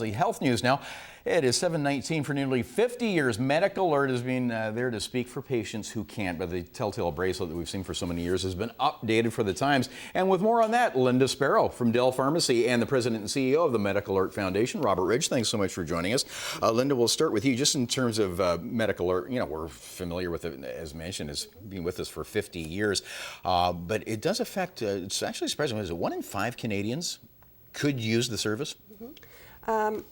Health news now. It is 7:19. For nearly 50 years, Medical Alert has been there to speak for patients who can't. But the telltale bracelet that we've seen for so many years has been updated for the times. And with more on that, Linda Sparrow from Dell Pharmacy and the president and CEO of the Medical Alert Foundation, Robert Ridge. Thanks so much for joining us. Linda, we'll start with you. Just in terms of Medical Alert, you know, we're familiar with it, as mentioned, it's been with us for 50 years. But it does affect, it's actually surprising, is it 1 in 5 Canadians could use the service?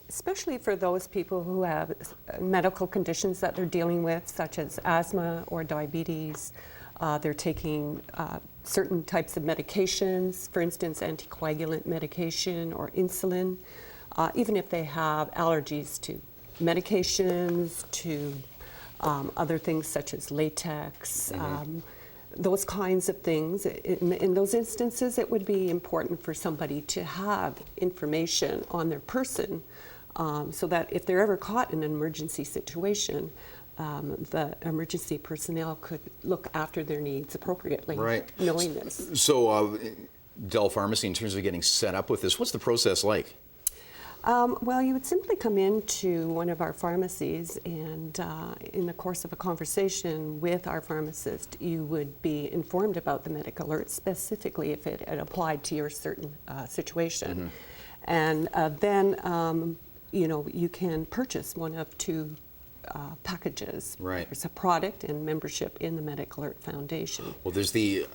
Especially for those people who have medical conditions that they're dealing with, such as asthma or diabetes. They're taking certain types of medications, for instance, anticoagulant medication or insulin. Even if they have allergies to medications, to other things such as latex, those kinds of things. In those instances, it would be important for somebody to have information on their person so that if they're ever caught in an emergency situation, the emergency personnel could look after their needs appropriately, knowing this. So Dell Pharmacy, in terms of getting set up with this, what's the process like? Well, you would simply come into one of our pharmacies and in the course of a conversation with our pharmacist, you would be informed about the Medical Alert, specifically if it had applied to your certain situation. And then, you know, you can purchase one of two packages. There's a product and membership in the Medical Alert Foundation. Well, there's the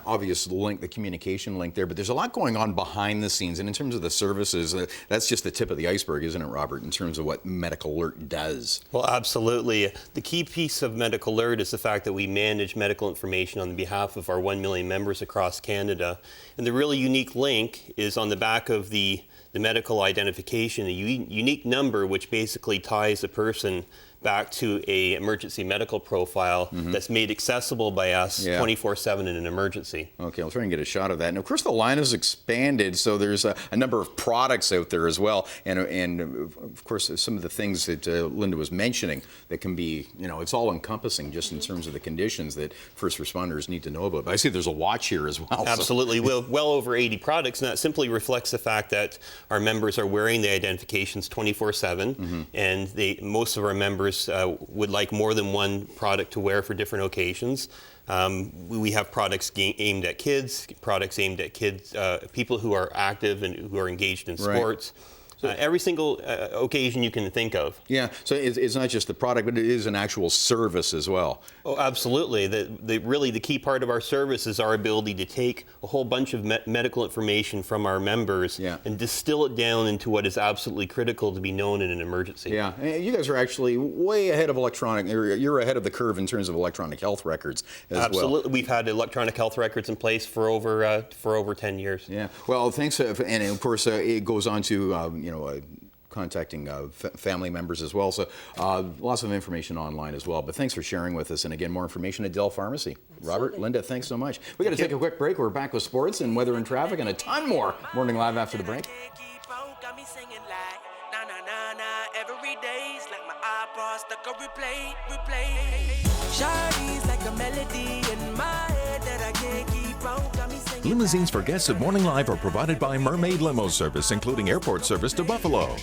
obvious link, the communication link there, but there's a lot going on behind the scenes. And in terms of the services, that's just the tip of the iceberg, isn't it, Robert, in terms of what Medical Alert does? Well, absolutely. The key piece of Medical Alert is the fact that we manage medical information on behalf of our 1 million members across Canada. And the really unique link is on the back of the medical identification, a unique number which basically ties a person back to a emergency medical profile that's made accessible by us 24/7 in an emergency. Okay, I'll try and get a shot of that. And of course the line has expanded, so there's a number of products out there as well. And of course some of the things that Linda was mentioning that can be, you know, it's all encompassing just in terms of the conditions that first responders need to know about. But I see there's a watch here as well. Absolutely, well over 80 products, and that simply reflects the fact that our members are wearing the identifications 24/7, and most of our members would like more than one product to wear for different occasions. We have products aimed at kids, products aimed at kids, people who are active and who are engaged in sports. Every single occasion you can think of. Yeah, so it's not just the product, but it is an actual service as well. Oh, absolutely. Really, the key part of our service is our ability to take a whole bunch of medical information from our members and distill it down into what is absolutely critical to be known in an emergency. Yeah, and you guys are actually way ahead of electronic, you're ahead of the curve in terms of electronic health records as well. Absolutely. We've had electronic health records in place for over 10 years. Yeah, well, thanks, and of course it goes on to, you know, contacting family members as well. So lots of information online as well. But thanks for sharing with us. And again, more information at Dell Pharmacy. Robert, Linda, thanks so much. We got to take a quick break. We're back with sports and weather and traffic and a ton more. Morning Live after the break. Limousines for guests at Morning Live are provided by Mermaid Limo Service, including airport service to Buffalo.